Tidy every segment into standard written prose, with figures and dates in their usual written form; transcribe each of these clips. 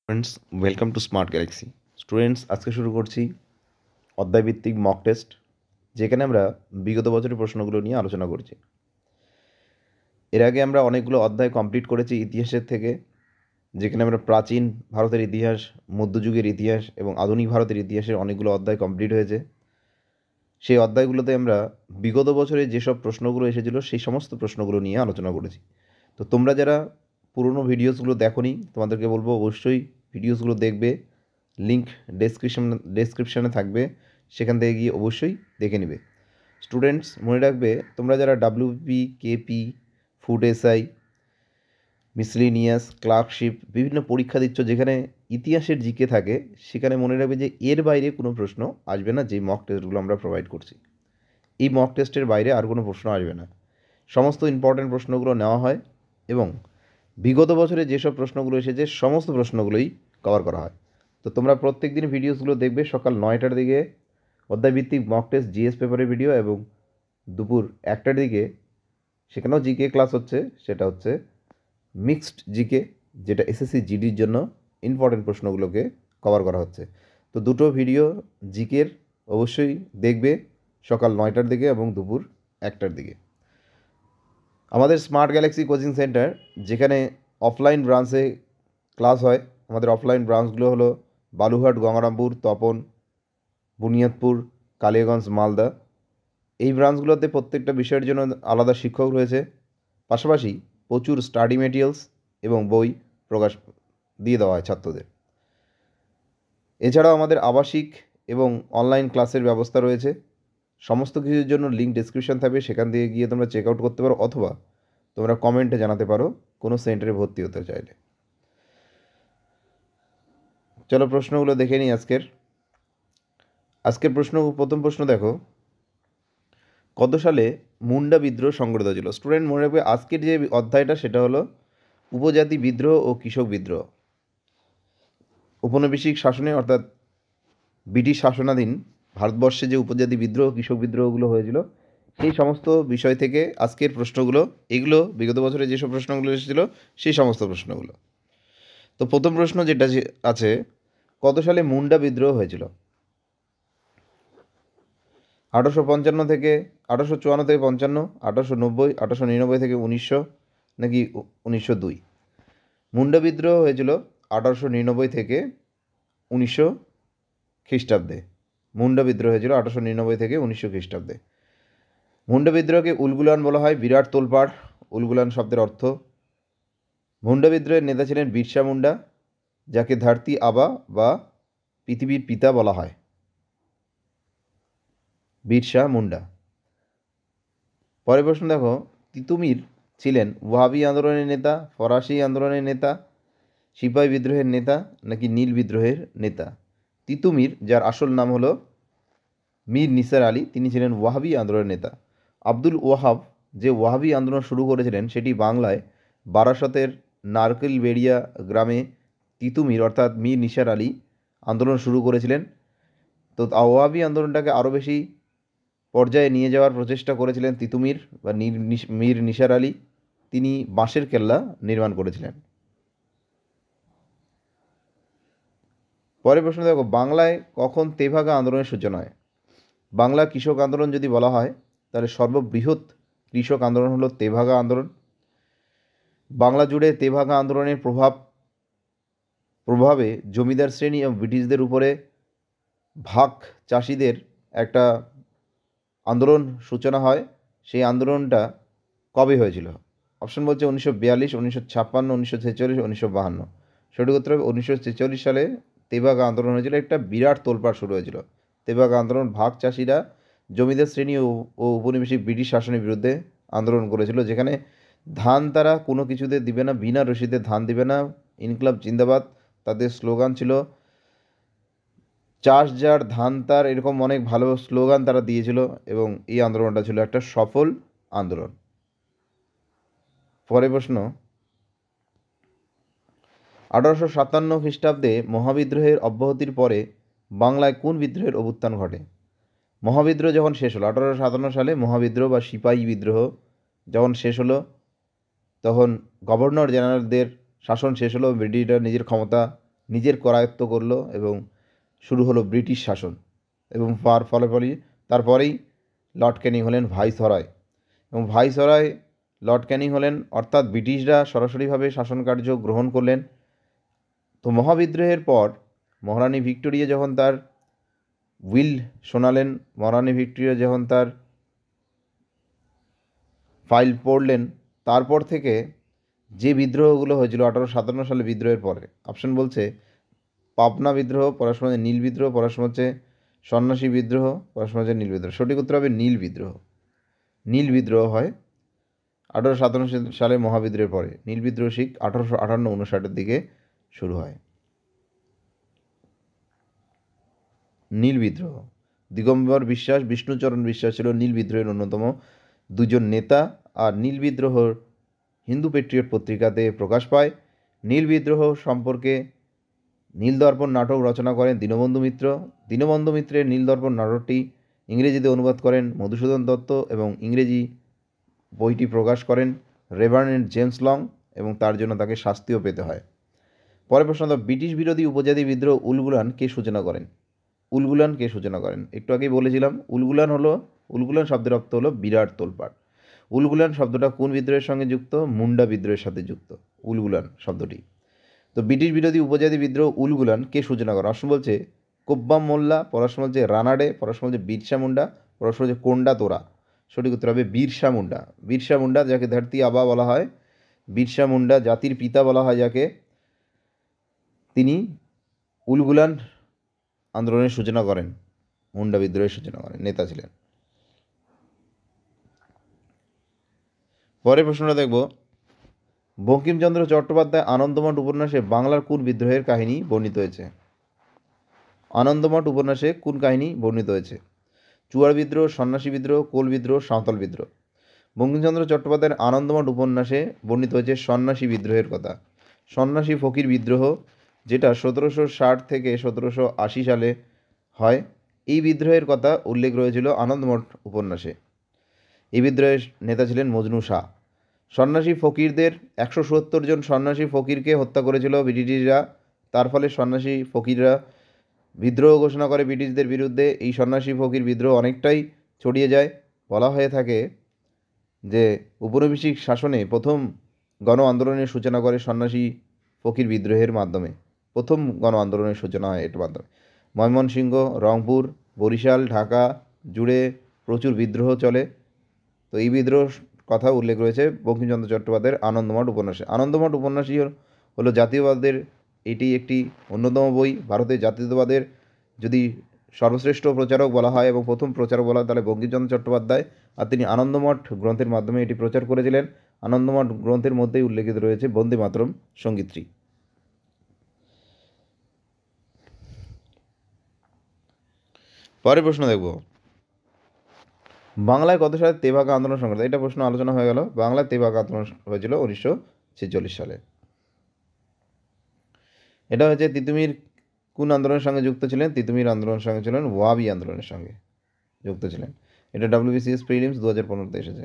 Students welcome to smart Galaxy. Students আজকে শুরু করছি অধ্যায়ভিত্তিক মক টেস্ট, যেখানে আমরা বিগত বছরের প্রশ্নগুলো নিয়ে আলোচনা করছি। এর আগে আমরা অনেকগুলো অধ্যায় কমপ্লিট করেছি ইতিহাসের থেকে, যেখানে আমরা প্রাচীন ভারতের ইতিহাস, মধ্যযুগের ইতিহাস এবং আধুনিক ভারতের ইতিহাসের অনেকগুলো অধ্যায় কমপ্লিট হয়েছে। সেই অধ্যায়গুলোতে আমরা বিগত বছরে যেসব প্রশ্নগুলো এসেছিলো সেই সমস্ত প্রশ্নগুলো নিয়ে আলোচনা করেছি। তো তোমরা যারা পুরনো ভিডিওসগুলো দেখোনি, তোমাদেরকে বলবো অবশ্যই ভিডিওসগুলো দেখবে। লিঙ্ক ডেসক্রিপশানে থাকবে, সেখান থেকে গিয়ে অবশ্যই দেখে নেবে। স্টুডেন্টস মনে রাখবে, তোমরা যারা WP, KP, food SI, miscellaneous, clerkship বিভিন্ন পরীক্ষা দিচ্ছ যেখানে ইতিহাসের জিকে থাকে, সেখানে মনে রাখবে যে এর বাইরে কোনো প্রশ্ন আসবে না। যে মক টেস্টগুলো আমরা প্রোভাইড করছি, এই মক টেস্টের বাইরে আর কোনো প্রশ্ন আসবে না। সমস্ত ইম্পর্ট্যান্ট প্রশ্নগুলো নেওয়া হয় এবং বিগত বছরে যেসব প্রশ্নগুলো এসেছে সমস্ত প্রশ্নগুলোই কভার করা হয়। তো তোমরা প্রত্যেক দিন ভিডিওসগুলো দেখবে সকাল 9টার দিকে অধ্যায়ভিত্তিক মক টেস্ট জিএস পেপারের ভিডিও, এবং দুপুর 1টার দিকে সেখানেও জিকে ক্লাস হচ্ছে, সেটা হচ্ছে মিক্সড জিকে, যেটা এসএসসি জিডির জন্য ইম্পর্টেন্ট প্রশ্নগুলোকে কভার করা হচ্ছে। তো দুটো ভিডিও জিকের অবশ্যই দেখবে সকাল 9টার দিকে এবং দুপুর 1টার দিকে। আমাদের স্মার্ট গ্যালাক্সি কোচিং সেন্টার, যেখানে অফলাইন ব্রাঞ্চে ক্লাস হয়, আমাদের অফলাইন ব্রাঞ্চগুলো হলো বালুঘাট, গঙ্গারামপুর, তপন, বুনিয়াদপুর, কালিয়াগঞ্জ, মালদা। এই ব্রাঞ্চগুলোতে প্রত্যেকটা বিষয়ের জন্য আলাদা শিক্ষক রয়েছে, পাশাপাশি প্রচুর স্টাডি মেটেরিয়ালস এবং বই প্রকাশ দিয়ে দেওয়া হয় ছাত্রদের। এছাড়াও আমাদের আবাসিক এবং অনলাইন ক্লাসের ব্যবস্থা রয়েছে। সমস্ত কিছুর জন্য লিঙ্ক ডেসক্রিপশন থাকবে, সেখান থেকে গিয়ে তোমরা চেক আউট করতে পারো, অথবা তোমরা কমেন্টে জানাতে পারো কোনো সেন্টারে ভর্তি হতে চাইলে। চলো প্রশ্নগুলো দেখে নিই আজকের প্রথম প্রশ্ন দেখো, কত সালে মুন্ডা বিদ্রোহ সংঘটিত হয়েছিল? স্টুডেন্ট মনে রাখবে, আজকের যে অধ্যায়টা সেটা হলো উপজাতি বিদ্রোহ ও কৃষক বিদ্রোহ। ঔপনিবেশিক শাসনে, অর্থাৎ ব্রিটিশ শাসনাধীন ভারতবর্ষে যে উপজাতি বিদ্রোহ, কৃষক বিদ্রোহগুলো হয়েছিল, সেই সমস্ত বিষয় থেকে আজকের প্রশ্নগুলো, এগুলো বিগত বছরে যেসব প্রশ্নগুলো এসেছিলো সেই সমস্ত প্রশ্নগুলো। তো প্রথম প্রশ্ন যেটা আছে, কত সালে মুন্ডা বিদ্রোহ হয়েছিল? 1855 থেকে 1854 থেকে 55, 1890, 1899 থেকে 1900, নাকি 1902? মুন্ডা বিদ্রোহ হয়েছিল 1899 থেকে 1900 খ্রিস্টাব্দে। মুন্ডা বিদ্রোহ হয়েছিল 1899 থেকে 1900 খ্রিস্টাব্দে। মুন্ডা বিদ্রোহকে উলগুলান বলা হয়, বিরাট তোলপাড় উলগুলান শব্দের অর্থ। মুন্ডা বিদ্রোহের নেতা ছিলেন বিরসা মুন্ডা, যাকে ধরতি আবা বা পৃথিবীর পিতা বলা হয়, বিরসা মুন্ডা। পরের প্রশ্ন দেখো, তিতুমির ছিলেন ওয়াহাবি আন্দোলনের নেতা, ফরাসি আন্দোলনের নেতা, সিপাহী বিদ্রোহের নেতা, নাকি নীল বিদ্রোহের নেতা? তিতুমির, যার আসল নাম হলো মীর নিসার আলী, তিনি ছিলেন ওয়াহাবি আন্দোলনের নেতা। আব্দুল ওয়াহাব যে ওয়াহাবি আন্দোলন শুরু করেছিলেন, সেটি বাংলায় বারাসতের নারকেলবেড়িয়া গ্রামে তিতুমির অর্থাৎ মীর নিসার আলী আন্দোলন শুরু করেছিলেন। তো ওয়াহাবি আন্দোলনটাকে আরও বেশি পর্যায়ে নিয়ে যাওয়ার প্রচেষ্টা করেছিলেন তিতুমির বা মীর নিসার আলী। তিনি বাঁশের কেল্লা নির্মাণ করেছিলেন। পরের প্রশ্ন দেখো, বাংলায় কখন তেভাগা আন্দোলনের সূচনা হয়? বাংলা কৃষক আন্দোলন যদি বলা হয়, তাহলে সর্ববৃহৎ কৃষক আন্দোলন হলো তেভাগা আন্দোলন। বাংলা জুড়ে তেভাগা আন্দোলনের প্রভাবে জমিদার শ্রেণী এবং ব্রিটিশদের উপরে ভাগ চাষিদের একটা আন্দোলন সূচনা হয়। সেই আন্দোলনটা কবে হয়েছিল? অপশন বলছে 1942, 1956, 1946, 1952। সঠিক উত্তর হবে 1946 সালে তেভাগা আন্দোলন হয়েছিল। একটা বিরাট তোলপাড় শুরু হয়েছিল তেভাগা আন্দোলন। ভাগ চাষিরা জমিদার শ্রেণী ও উপনিবেশিক ব্রিটিশ শাসনের বিরুদ্ধে আন্দোলন করেছিল, যেখানে ধান তারা কোনো কিছুতে দিবে না, বিনা রসিদে ধান দিবে না, ইনকলাব জিন্দাবাদ তাদের স্লোগান ছিল। চাষ যার ধান তার, এরকম অনেক ভালো স্লোগান তারা দিয়েছিল, এবং এই আন্দোলনটা ছিল একটা সফল আন্দোলন। পরের প্রশ্ন, 1857 খ্রিস্টাব্দে মহাবিদ্রোহের অব্যাহতির পরে বাংলায় কোন বিদ্রোহের অভ্যুত্থান ঘটে? মহাবিদ্রোহ যখন শেষ হলো 1857 সালে, মহাবিদ্রোহ বা সিপাহী বিদ্রোহ যখন শেষ হলো, তখন গভর্নর জেনারেলদের শাসন শেষ হলো, ব্রিটিশরা নিজের ক্ষমতা নিজের করায়ত্ত করলো এবং শুরু হলো ব্রিটিশ শাসন। এবং তারপরেই লর্ড ক্যানিং হলেন ভাইসরয়, এবং ভাইসরয় লর্ড ক্যানিং হলেন, অর্থাৎ ব্রিটিশরা সরাসরিভাবে শাসন কার্য গ্রহণ করলেন। তো মহাবিদ্রোহের পর মহারানী ভিক্টোরিয়া যখন তার উইল শোনালেন, মহারানী ভিক্টোরিয়া যখন তার ফাইল পড়লেন, তারপর থেকে যে বিদ্রোহগুলো হয়েছিল 1857 সালে বিদ্রোহের পরে, অপশন বলছে পাবনা বিদ্রোহ, পড়াশোনা হচ্ছে নীল বিদ্রোহ, পড়াশোনা হচ্ছে সন্ন্যাসী বিদ্রোহ, পড়াশোনা হচ্ছে নীল বিদ্রোহ। সঠিক উত্তর হবে নীল বিদ্রোহ। নীল বিদ্রোহ হয় 1857 সালে মহাবিদ্রোহের পরে। নীল বিদ্রোহ ঠিক 1858-59 দিকে শুরু হয়। নীল বিদ্রোহ, দিগম্বর বিশ্বাস, বিষ্ণুচরণ বিশ্বাস ছিল নীল বিদ্রোহের অন্যতম দুজন নেতা। আর নীল বিদ্রোহ হিন্দু পেট্রিয়ট পত্রিকাতে প্রকাশ পায়। নীল বিদ্রোহ সম্পর্কে নীলদর্পণ নাটক রচনা করেন দীনবন্ধু মিত্র। দীনবন্ধু মিত্রের নীলদর্পণ নাটকটি ইংরেজিতে অনুবাদ করেন মধুসূদন দত্ত, এবং ইংরেজি বইটি প্রকাশ করেন রেভারেন্ড জেমস লং, এবং তার জন্য তাকে শাস্তিও পেতে হয়। পরের প্রশ্ন, ব্রিটিশ বিরোধী উপজাতি বিদ্রোহ উলগুলান কে সূচনা করেন? উলগুলান কে সূচনা করেন? একটু আগেই বলেছিলাম, উলগুলান শব্দের অর্থ হলো বিরাট তোলপাড়। উলগুলান শব্দটা কোন বিদ্রোহের সঙ্গে যুক্ত? মুন্ডা বিদ্রোহের সাথে যুক্ত উলগুলান শব্দটি। তো ব্রিটিশ বিরোধী উপজাতি বিদ্রোহ উলগুলান কে সূচনা করেন? অপশন বলছে কোব্বাম মোল্লা, পড়াশোনা বলছে রানাডে, পড়াশোনা বলছে বিরসা মুন্ডা, পড়াশোনা বলছে কোন্ডা তোরা। সঠিক উত্তর হবে বিরসা মুন্ডা। বিরসা মুন্ডা, যাকে ধরতি আবা বলা হয়, বিরসা মুন্ডা জাতির পিতা বলা হয় যাকে, তিনি উলগুলান আন্দোলনের সূচনা করেন, মুন্ডা বিদ্রোহের সূচনা করেন, নেতা ছিলেন। পরের প্রশ্নটা দেখব, বঙ্কিমচন্দ্র চট্টোপাধ্যায় আনন্দমঠ উপন্যাসে বাংলার কোন বিদ্রোহের কাহিনী বর্ণিত হয়েছে? আনন্দমঠ উপন্যাসে কোন কাহিনী বর্ণিত হয়েছে? চুয়ার বিদ্রোহ, সন্ন্যাসী বিদ্রোহ, কোল বিদ্রোহ, সাঁওতাল বিদ্রোহ। বঙ্কিমচন্দ্র চট্টোপাধ্যায়ের আনন্দমঠ উপন্যাসে বর্ণিত হয়েছে সন্ন্যাসী বিদ্রোহের কথা। সন্ন্যাসী ফকির বিদ্রোহ, যেটা 1760 থেকে 1780 সালে হয়, এই বিদ্রোহের কথা উল্লেখ রয়েছিল আনন্দমঠ উপন্যাসে। এই বিদ্রোহের নেতা ছিলেন মজনু শাহ। সন্ন্যাসী ফকিরদের 170 জন সন্ন্যাসী ফকিরকে হত্যা করেছিল ব্রিটিশরা। তার ফলে সন্ন্যাসী ফকিররা বিদ্রোহ ঘোষণা করে ব্রিটিশদের বিরুদ্ধে। এই সন্ন্যাসী ফকির বিদ্রোহ অনেকটাই ছড়িয়ে যায়। বলা হয়ে থাকে যে উপনিবেশিক শাসনে প্রথম গণ আন্দোলনের সূচনা করে সন্ন্যাসী ফকির বিদ্রোহের মাধ্যমে। প্রথম গণ আন্দোলনের সূচনা হয় এটার মাধ্যমে। ময়মনসিংহ, রংপুর, বরিশাল, ঢাকা জুড়ে প্রচুর বিদ্রোহ চলে। তো এই বিদ্রোহ কথা উল্লেখ রয়েছে বঙ্কিমচন্দ্র চট্টোপাধ্যায়ের আনন্দমঠ উপন্যাসে। আনন্দমঠ উপন্যাসই হলো জাতীয়বাদের, এটি একটি অন্যতম বই। ভারতের জাতীয়তাবাদের যদি সর্বশ্রেষ্ঠ প্রচারক বলা হয় এবং প্রথম প্রচারক বলা হয়, তাহলে বঙ্কিমচন্দ্র চট্টোপাধ্যায়। আর তিনি আনন্দমঠ গ্রন্থের মাধ্যমে এটি প্রচার করেছিলেন। আনন্দমঠ গ্রন্থের মধ্যেই উল্লেখিত রয়েছে বন্দে মাতরম সঙ্গীতটি। পরের প্রশ্ন দেখব, বাংলায় কত সালে তেভাগা আন্দোলন সংঘটিত? এটা প্রশ্ন আলোচনা হয়ে গেল। বাংলায় তেভাগা আন্দোলন হয়েছিল 1946 সালে। এটা হচ্ছে তিতুমির কোন আন্দোলনের সঙ্গে যুক্ত ছিলেন? তিতুমির আন্দোলনের সঙ্গে ছিলেন, ওয়াবি আন্দোলনের সঙ্গে যুক্ত ছিলেন। এটা WBCS প্রিলিমস 2015-তে এসেছে।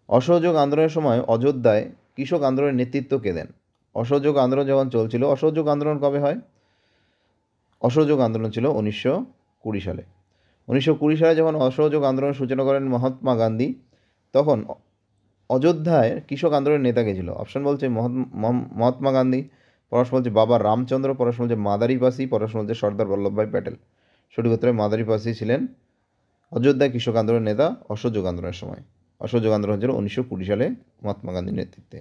অসহযোগ আন্দোলনের সময় অযোধ্যায় কৃষক আন্দোলনের নেতৃত্ব কে দেন? অসহযোগ আন্দোলন যখন চলছিল, অসহযোগ আন্দোলন কবে হয়? অসহযোগ আন্দোলন ছিল 1920 সালে। 1920 সালে যখন অসহযোগ আন্দোলনের সূচনা করেন মহাত্মা গান্ধী, তখন অযোধ্যায় কৃষক আন্দোলনের নেতা কে ছিল? অপশন বলছে মহাত্মা গান্ধী, পড়াশোনা বলছে বাবা রামচন্দ্র, পড়াশোনা বলছে মাদারিপাসি, পড়াশোনা বলছে সর্দার বল্লভভাই প্যাটেল। সঠিক উত্তরে মাদারিপাসি ছিলেন অযোধ্যায় কৃষক আন্দোলনের নেতা অসহযোগ আন্দোলনের সময়। অসহযোগ আন্দোলন ছিল 1920 সালে মহাত্মা গান্ধীর নেতৃত্বে।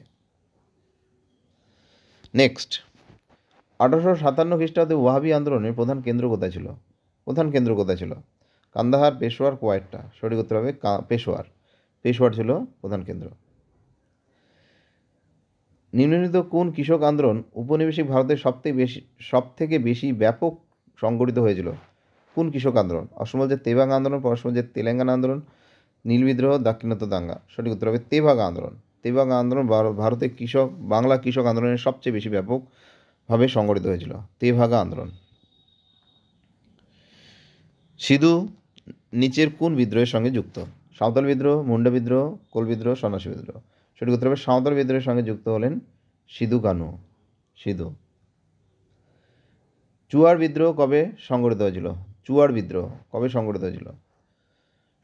নেক্সট, 1857 খ্রিস্টাব্দে ওয়াহাবি আন্দোলনের প্রধান কেন্দ্র কোথায় ছিল? প্রধান কেন্দ্র কোথায় ছিল? কান্দাহার, পেশোয়ার, কোয়েটা। সঠিক উত্তর হবে পেশোয়ার। পেশোয়ার ছিল প্রধান কেন্দ্র। নিম্নলিখিত কোন কৃষক আন্দোলন উপনিবেশিক ভারতের সবথেকে বেশি ব্যাপক সংগঠিত হয়েছিল? কোন কৃষক আন্দোলন? অসম বলছে তেভাগা আন্দোলন, পশ্চিম বলছে তেলেঙ্গানা আন্দোলন, নীল বিদ্রোহ, দাক্ষিণাত্য দাঙ্গা। সঠিক উত্তর হবে তেভাগা আন্দোলন। তেভাগা আন্দোলন ভারতের বাংলা কৃষক আন্দোলনের সবচেয়ে বেশি ব্যাপকভাবে সংগঠিত হয়েছিল, তেভাগা আন্দোলন। সিধু নিচের কোন বিদ্রোহের সঙ্গে যুক্ত? সাঁওতাল বিদ্রোহ, মুন্ডা বিদ্রোহ, কোল বিদ্রোহ, সন্ন্যাসী বিদ্রোহ। সঠিক উত্তর হবে সাঁওতাল বিদ্রোহের সঙ্গে যুক্ত হলেন সিধু কানু। সিধু। চুয়ার বিদ্রোহ কবে সংগঠিত হয়েছিল? চুয়ার বিদ্রোহ কবে সংগঠিত হয়েছিল?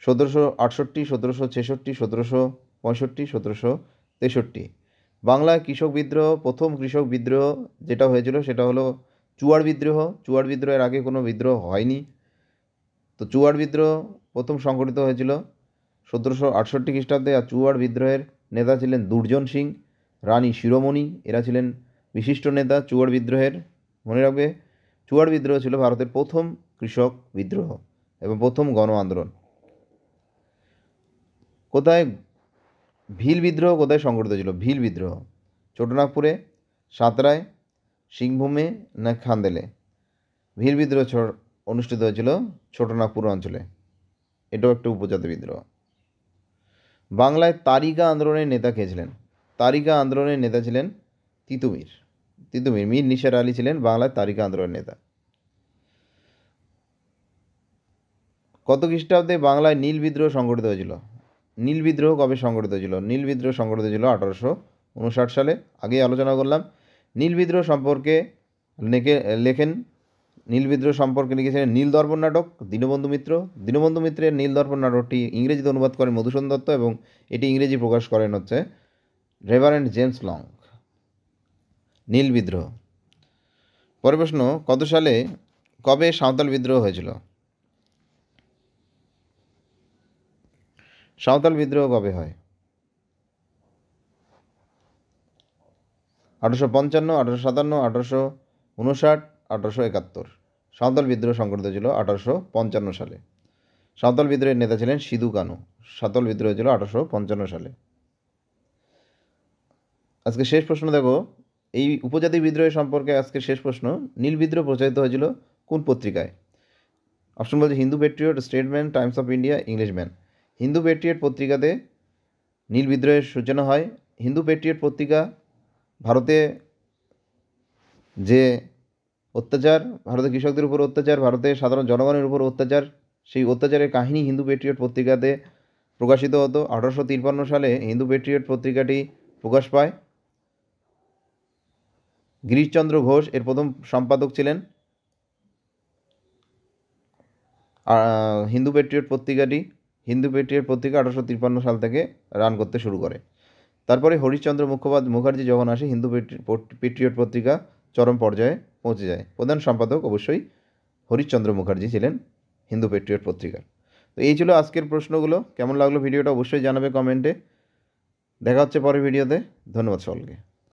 1768, 1766, 1765, 1763। বাংলায় কৃষক বিদ্রোহ, প্রথম কৃষক বিদ্রোহ যেটা হয়েছিল সেটা হলো চুয়ার বিদ্রোহ। চুয়ার বিদ্রোহের আগে কোনো বিদ্রোহ হয়নি। তো চুয়ার বিদ্রোহ প্রথম সংগঠিত হয়েছিল 1768 খ্রিস্টাব্দে। আর চুয়ার বিদ্রোহের নেতা ছিলেন দুর্জন সিং, রানী শিরোমণি, এরা ছিলেন বিশিষ্ট নেতা চুয়ার বিদ্রোহের। মনে রাখবে, চুয়ার বিদ্রোহ ছিল ভারতের প্রথম কৃষক বিদ্রোহ এবং প্রথম গণ আন্দোলন। কোথায় ভিল বিদ্রোহ কোথায় সংগঠিত ছিল? ভিল বিদ্রোহ ছোটনাগপুরে, সাঁতরায়, সিংভূমে না খান্দেলে? ভিল বিদ্রোহ অনুষ্ঠিত হয়েছিল ছোটনাগপুর অঞ্চলে। এটাও একটা উপজাতি বিদ্রোহ। বাংলায় তারিকা আন্দোলনের নেতা কে ছিলেন? তারিকা আন্দোলনের নেতা ছিলেন তিতুমির। মীর নিসার আলী ছিলেন বাংলায় তারিকা আন্দোলনের নেতা। কত খ্রিস্টাব্দে বাংলায় নীল বিদ্রোহ সংগঠিত হয়েছিল? নীল বিদ্রোহ কবে সংগঠিত হয়েছিল? নীল বিদ্রোহ সংগঠিত হয়েছিল 1859 সালে। আগেই আলোচনা করলাম। নীল বিদ্রোহ সম্পর্কে লেখেন, নীল বিদ্রোহ সম্পর্কে লিখেছিলেন নীলদর্পণ নাটক দীনবন্ধু মিত্র। দীনবন্ধু মিত্রের নীলদর্পণ নাটকটি ইংরেজিতে অনুবাদ করেন মধুসূদন দত্ত এবং এটি ইংরেজি প্রকাশ করেন হচ্ছে রেভারেন্ড জেমস লং। নীল বিদ্রোহ। পরের প্রশ্ন, কত সালে কবে সাঁওতাল বিদ্রোহ হয়েছিল? সাঁওতাল বিদ্রোহ কবে হয়? 1855, 1857, 1859, 1871। সাঁওতাল বিদ্রোহ সংগঠিত ছিল 1855 সালে। সাঁওতাল বিদ্রোহের নেতা ছিলেন সিধু কানু। সাঁওতাল বিদ্রোহ ছিল 1855 সালে। আজকে শেষ প্রশ্ন দেখো, এই উপজাতি বিদ্রোহ সম্পর্কে আজকে শেষ প্রশ্ন। নীল বিদ্রোহ প্রচারিত হয়েছিল কোন পত্রিকায়? অপশন বলছে Hindu patriot, Statesman, Times of India, Englishman. Hindu patriot পত্রিকাতে নীল বিদ্রোহের সূচনা হয়। হিন্দু পেট্রিয়ট পত্রিকা ভারতে যে অত্যাচার, ভারতের কৃষকদের উপর অত্যাচার, ভারতের সাধারণ জনগণের উপর অত্যাচার, সেই অত্যাচারের কাহিনী হিন্দু পেট্রিয়ট পত্রিকাতে প্রকাশিত হতো। 1853 সালে হিন্দু পেট্রিয়ট পত্রিকাটি প্রকাশ পায়। গিরিশচন্দ্র ঘোষ এর প্রথম সম্পাদক ছিলেন। হিন্দু পেট্রিয়ট পত্রিকা 1853 সাল থেকে রান করতে শুরু করে। তারপরে হরিশচন্দ্র মুখার্জি যখন আসে, হিন্দু পেট্রিয়ট পত্রিকা চরম পর্যায়ে পৌঁছে যায়। প্রধান সম্পাদক অবশ্যই হরিশচন্দ্র মুখার্জি ছিলেন হিন্দু পেট্রিয়ট পত্রিকার। তো এই ছিল আজকের প্রশ্নগুলো। কেমন লাগলো ভিডিওটা অবশ্যই জানাবে কমেন্টে। দেখা হচ্ছে পরের ভিডিওতে। ধন্যবাদ সকলকে।